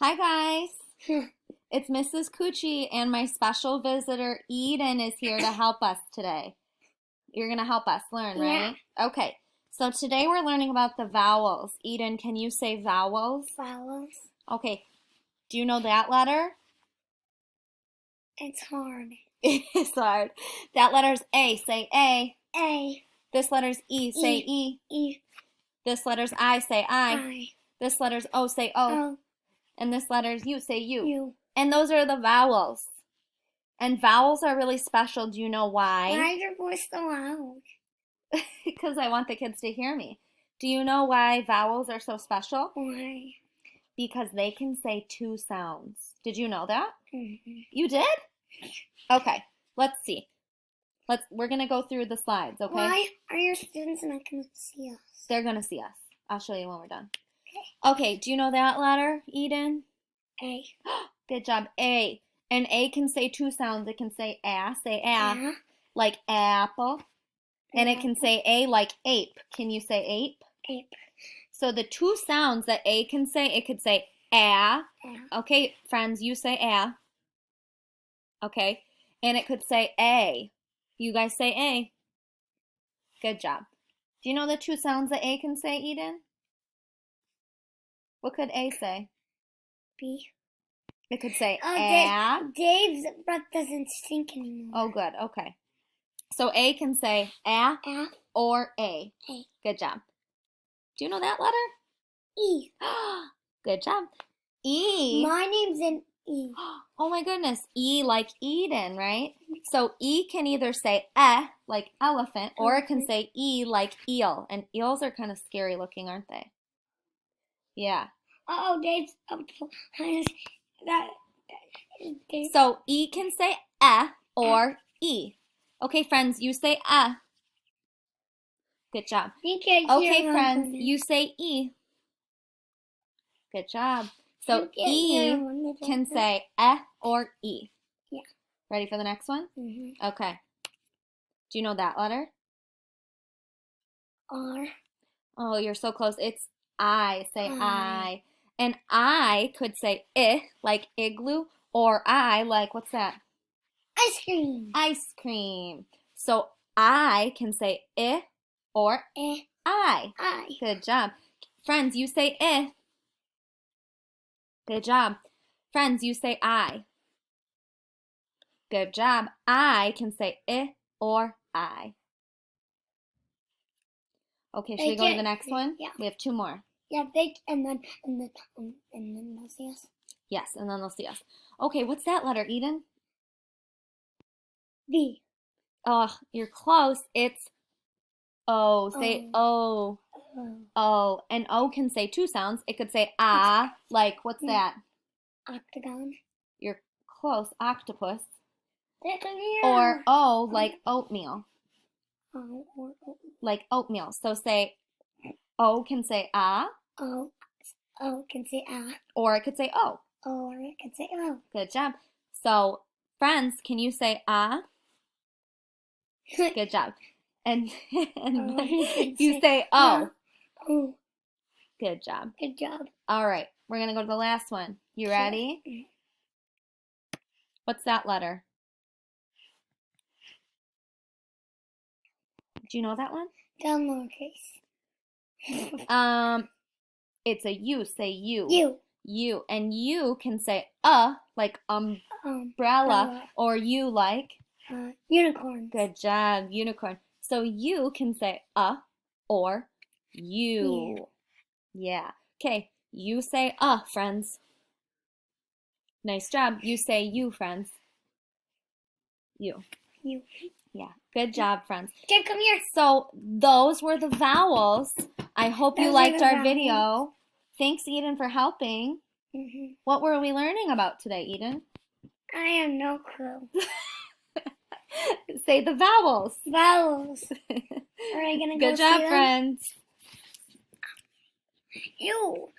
Hi guys, it's Mrs. Coochie and my special visitor Eden is here to help us today. You're going to help us learn, right? Yeah. Okay, so today we're learning about the vowels. Eden, can you say vowels? Vowels. Okay, do you know that letter? It's hard. It's hard. That letter's A, say A. A. This letter's E, say E. E. This letter's I, say I. I. This letter's O, say O. O. And this letter's U, say U. U. And those are the vowels. And vowels are really special. Do you know why? Why is your voice so loud? Because I want the kids to hear me. Do you know why vowels are so special? Why? Because they can say two sounds. Did you know that? Mm-hmm. You did? Okay, let's see. We're going to go through the slides, okay? Why are your students not going to see us? They're going to see us. I'll show you when we're done. Okay, do you know that letter, Eden? A. Good job, A. And A can say two sounds. It can say say a, like apple. And it can say A like ape. Can you say ape? Ape. So the two sounds that A can say, it could say a. Okay, friends, you say a. Okay. And it could say A. You guys say A. Good job. Do you know the two sounds that A can say, Eden? What could A say? B. It could say a. Dave's breath doesn't stink anymore. Oh, good. Okay. So A can say a or A. A. Good job. Do you know that letter? E. Good job. E. My name's an E. Oh my goodness. E like Eden, right? So E can either say like elephant, or it can say E like eel. And eels are kind of scary looking, aren't they? Yeah. Oh, Dave's So E can say or E. Okay, friends, you say Good job. Okay, friends, you say E. Good job. So E can say or E. Yeah. Ready for the next one? Mm-hmm. Okay. Do you know that letter? R. Oh, you're so close. It's I. Say I. And I could say like igloo, or I like, what's that? Ice cream. Ice cream. So I can say or I. Good job. Friends, you say Good job. Friends, you say I. Good job. I can say or I. Okay, should we go to the next one? Yeah. We have two more. Yeah, and then they'll see us. Yes, and then they'll see us. Okay, what's that letter, Eden? B. Oh, you're close. It's O. Say O. O. And O can say two sounds. It could say like, what's that? Octagon. You're close. Octopus. Come Or O, like oatmeal. Or Like oatmeal. So say O can say O can say or it could say O. Or it can say O. Good job. So, friends, can you say Good job. And you say O. O. Good job. Good job. All right, we're going to go to the last one. You ready? What's that letter? Do you know that one? Down lowercase. It's a U. Say U. U. U. And you can say like umbrella, or U like unicorn. Good job, unicorn. So you can say or you. Yeah. Okay, you say friends. Nice job. You say you, friends. You. You. Yeah. Good job, friends. Dave, come here. So those were the vowels. I hope you liked our video. Thanks, Eden, for helping. Mm-hmm. What were we learning about today, Eden? I have no clue. Say the vowels. Vowels. Are I gonna go Good job, see them? friends. You.